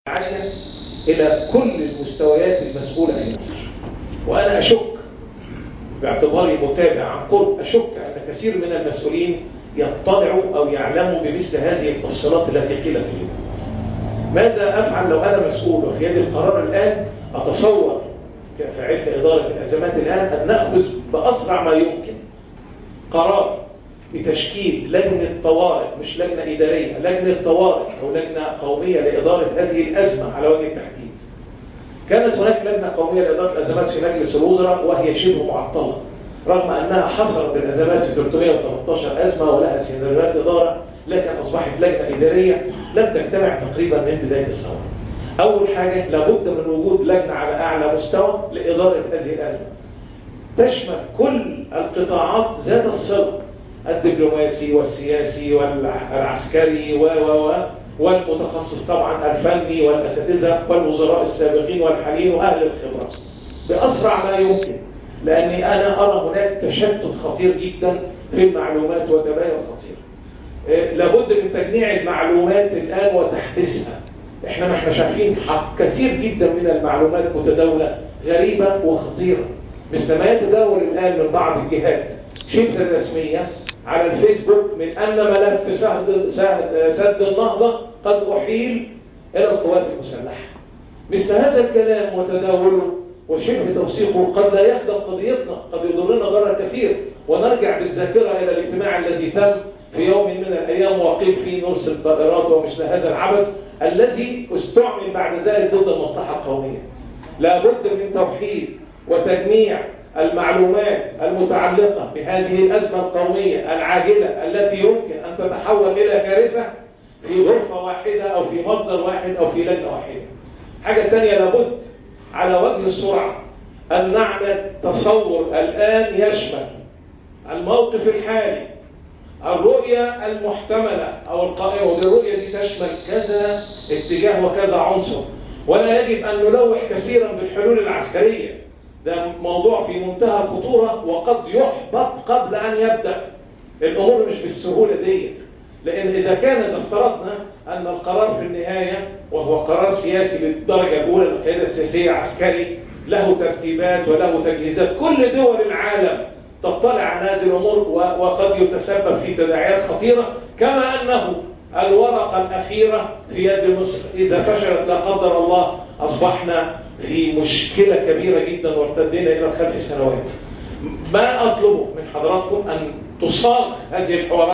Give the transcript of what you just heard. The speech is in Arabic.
عالية إلى كل المستويات المسؤولة في مصر. وأنا أشك باعتباري متابع عن قرب، أشك أن كثير من المسؤولين يطلعوا أو يعلموا بمثل هذه التفصيلات التي قيلت اليوم. ماذا أفعل لو أنا مسؤول وفي يدي القرار الآن؟ أتصور كفاعل إدارة الأزمات الآن أن نأخذ بأسرع ما يمكن قرار بتشكيل لجنة طوارئ، مش لجنة إدارية، لجنة طوارئ أو لجنة قومية لإدارة هذه الأزمة على وجه التحديد. كانت هناك لجنة قومية لإدارة الأزمات في مجلس الوزراء وهي شبه معطلة، رغم أنها حصرت الأزمات في 313 أزمة ولها سيناريوهات إدارة، لكن أصبحت لجنة إدارية لم تجتمع تقريبا من بداية الثورة. أول حاجة لابد من وجود لجنة على أعلى مستوى لإدارة هذه الأزمة تشمل كل القطاعات ذات الصلة، الدبلوماسي والسياسي والعسكري والمتخصص طبعا الفني والأساتذة والوزراء السابقين والحاليين وأهل الخبرة بأسرع ما يمكن، لأني أنا أرى هناك تشتت خطير جدا في المعلومات وتباين خطير. لابد من تجميع المعلومات الآن وتحديثها. احنا شايفين كثير جدا من المعلومات متداولة غريبة وخطيرة، مثل ما يتداول الآن من بعض الجهات شبه الرسمية على الفيسبوك من أن ملف سد النهضة قد أحيل إلى القوات المسلحة. مثل هذا الكلام وتداوله وشبه توثيقه قد لا يخدم قضيتنا، قد يضرنا ضرر كثير. ونرجع بالذاكرة إلى الاجتماع الذي تم في يوم من الأيام وقيل فيه نرسل طائرات ومثل هذا العبث الذي استعمل بعد ذلك ضد المصلحة القومية. لابد من توحيد وتجميع المعلومات المتعلقة بهذه الأزمة القومية العاجلة التي يمكن أن تتحول إلى كارثة في غرفة واحدة أو في مصدر واحد أو في لجنة واحدة. حاجة تانية، لابد على وجه السرعة أن نعمل تصور الآن يشمل الموقف الحالي، الرؤية المحتملة أو القائمة، والرؤية دي تشمل كذا اتجاه وكذا عنصر، ولا يجب أن نلوح كثيرا بالحلول العسكرية. ده موضوع في منتهى الخطورة وقد يحبط قبل أن يبدأ. الأمور مش بالسهولة ديت، لأن إذا افترضنا أن القرار في النهاية وهو قرار سياسي بالدرجة الأولى، القيادة السياسية عسكري له ترتيبات وله تجهيزات، كل دول العالم تطلع على هذه الأمور وقد يتسبب في تداعيات خطيرة، كما أنه الورقة الأخيرة في يد مصر إذا فشلت لا قدر الله أصبحنا في مشكلة كبيرة جدا وارتدينا إلى الخلف سنوات. ما أطلبه من حضراتكم أن تصاغ هذه الحوارات